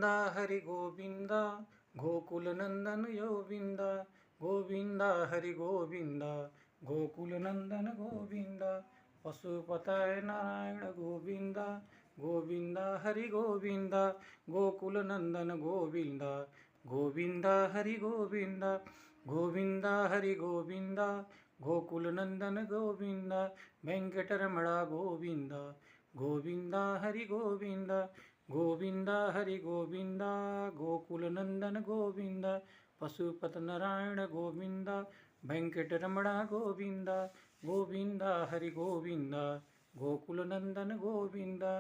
गोविंदा हरि गोविंदा गोकुल नंदन गोविंदा गोविंदा हरि गोविंदा गोकुल नंदन गोविंदा पशुपताय नारायण गोविंदा गोविंदा हरि गोविंदा गोकुल नंदन गोविंदा गोविंदा हरि गोविंदा गोविंदा हरि गोविंदा गोकुल नंदन गोविंदा वेंकटरमणा गोविंदा गोविंदा हरि गोविंदा गोविंदा हरि गोविंदा गोकुल नंदन गोविंदा पशुपत नारायण गोविंदा वेंकटरमणा गोविंदा गोविंदा हरि गोविंदा गोकुल नंदन गोविंदा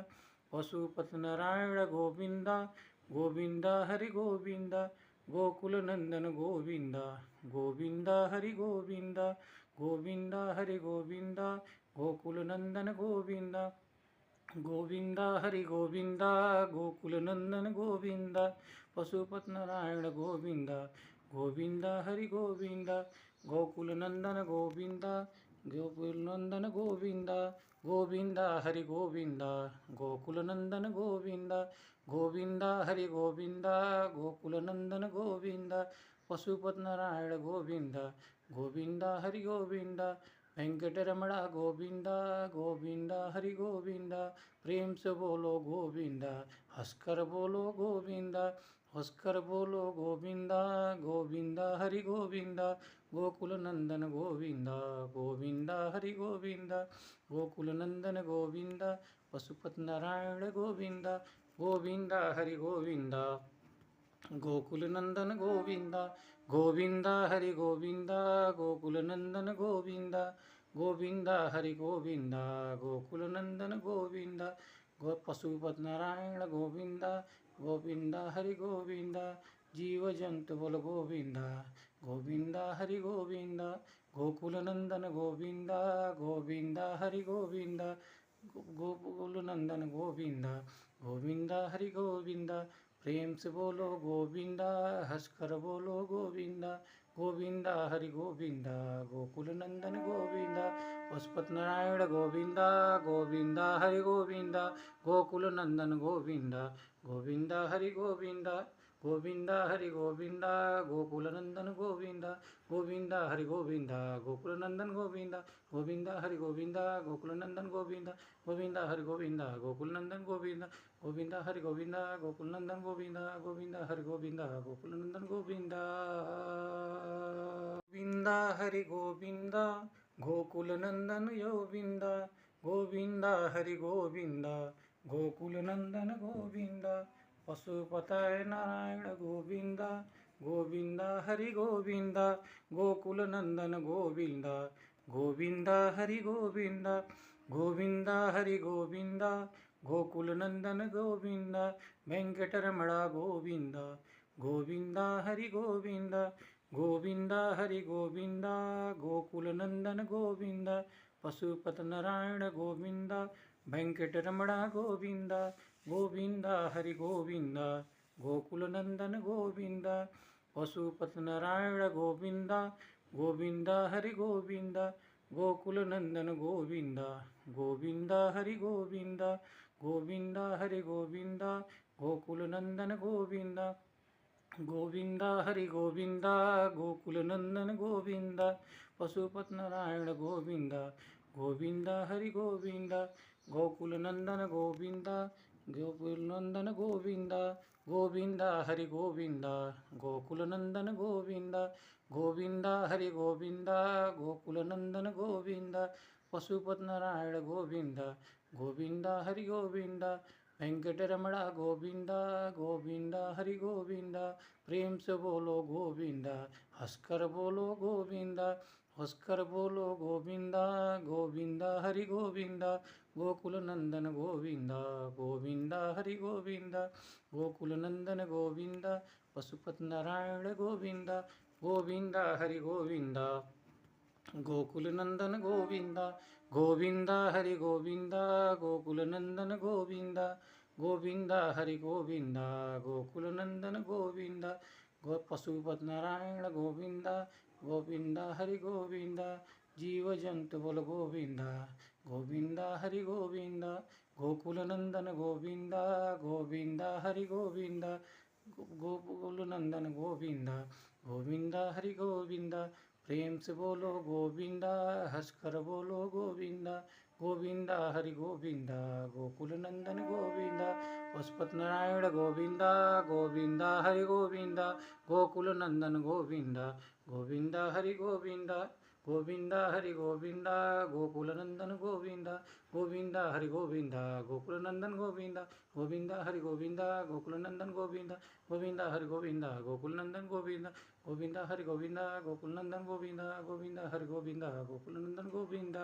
पशुपत नारायण गोविंदा गोविंदा हरि गोविंदा गोकुल नंदन गोविंदा गोविंदा हरि गोविंदा गोविंदा हरि गोविंदा गोकुल नंदन गोविंदा गोविंदा हरि गोविंदा गोकुल नंदन गोविंदा पशुपत नारायण गोविंदा गोविंदा हरि गोविंदा गोकुल नंदन गोविंदा गोकुल नंदन गोविंदा गोविंदा हरि गोविंदा गोकुल नंदन गोविंदा गोविंदा हरि गोविंदा गोकुल नंदन गोविंदा पशुपत नारायण गोविंदा गोविंदा हरि गोविंदा वेंकटरमणा गोविंदा गोविंदा हरि गोविंदा प्रेम से बोलो गोविंदा हंसकर बोलो गोविंदा हंसकर बोलो गोविंदा गोविंदा हरि गोविंदा गोकुल नंदन गोविंदा गोविंदा हरि गोविंदा गोकुल नंदन गोविंदा पशुपत नारायण गोविंदा गोविंदा हरि गोविंदा गोकुल नंदन गोविंदा गोविंदा हरि गोविंदा गोकुल नंदन गोविंदा गोविंदा हरि गोविंदा गोकुल नंदन गोविंदा पशुपत नारायण गोविंदा गोविंदा हरि गोविंदा जीव जंतु बोल गोविंदा गोविंदा हरि गोविंदा गोकुल नंदन गोविंदा गोविंदा हरि गोविंदा गोकुल नंदन गोविंदा गोविंदा हरि गोविंदा प्रेम से बोलो गोविंदा हंसकर बोलो गोविंदा गोविंदा हरि गोविंदा गोकुल नंदन गोविंदा पशुपत नारायण गोविंदा गोविंदा हरि गोविंदा गोकुल नंदन गोविंदा गोविंदा हरि गोविंदा गोविंदा हरि गोविंदा गोकुल नंदन गोविंदा गोविंदा हरि गोविंदा गोकुल नंदन गोविंदा गोविंदा हरि गोविंदा गोकुल नंदन गोविंदा गोविंदा हरि गोविंदा गोकुल नंदन गोविंदा गोविंदा हरि गोविंदा गोकुल नंदन गोविंदा गोविंदा हरि गोविंदा गोकुल नंदन गोविंदा गोविंदा हरि गोविंदा गोकुल नंदन गोविंदा गोविंदा हरि गोविंदा गोकुल नंदन गोविंदा पशुपताय नारायण गोविंदा गोविंदा हरि गोविंदा गोकुल नंदन गोविंदा गोविंदा हरि गोविंदा गोविंदा हरि गोविंदा गोकुल नंदन गोविंदा वेंकटरमणा गोविंदा गोविंदा हरि गोविंदा गोविंदा हरि गोविंदा गोकुल नंदन गोविंदा पशुपत नारायण गोविंदा वेंकटरमणा गोविंदा गोविंदा हरि गोविंदा गोकुल नंदन गोविंदा पशुपत नारायण गोविंदा गोविंदा हरि गोविंदा गोकुल नंदन गोविंदा गोविंदा हरि गोविंदा गोविंदा हरि गोविंदा गोकुल नंदन गोविंदा गोविंदा हरि गोविंदा गोकुल नंदन गोविंदा पशुपत नारायण गोविंदा गोविंदा हरि गोविंदा गोकुल नंदन गोविंदा गोकुल नंदन गोविंदा गोविंदा हरि गोविंदा गोकुल नंदन गोविंदा गोविंदा हरि गोविंदा गोकुल नंदन गोविंदा पशुपत नारायण गोविंदा गोविंदा हरि गोविंदा वेंकटरमणा गोविंदा गोविंदा हरि गोविंदा प्रेम से बोलो गोविंदा हंसकर बोलो गोविंदा हंसकर बोलो गोविंदा गोविंदा हरि गोविंदा गोकुल नंदन गोविंदा गोविंदा हरि गोविंदा गोकुल नंदन गोविंदा पशुपत नारायण गोविंदा गोविंदा हरि गोविंदा गोकुल नंदन गोविंदा गोविंदा हरि गोविंदा गोकुल नंदन गोविंदा गोविंदा हरि गोविंदा गोकुल नंदन गोविंदा पशुपत नारायण गोविंदा गोविंदा हरि गोविंदा जीव जंतु बोल गोविंदा गोविंद हरि गोविंद गोकुल नंदन गोविंद गोविंद हरि गोविंद गोकुल नंदन गोविंद गोविंद हरि गोविंद प्रेम से बोलो गोविंद हंसकर बोलो गोविंद गोविंद हरि गोविंद गोकुल नंदन गोविंद पशुपति नारायण गोविंद गोविंद हरि गोविंद गोकुल नंदन गोविंद गोविंद हरि गोविंद गोविंद हरि गोविंद गोकुल नंदन गोविंद गोविंद हरि गोविंद गोकुल नंदन गोविंद गोविंद हरि गोविंद गोकुल नंदन गोविंद गोविंद हरि गोविंद गोकुल नंदन गोविंद गोविंद हरि गोविंद गोकुल नंदन गोविंद गोविंद हरि गोविंद गोकुल नंदन गोविंद।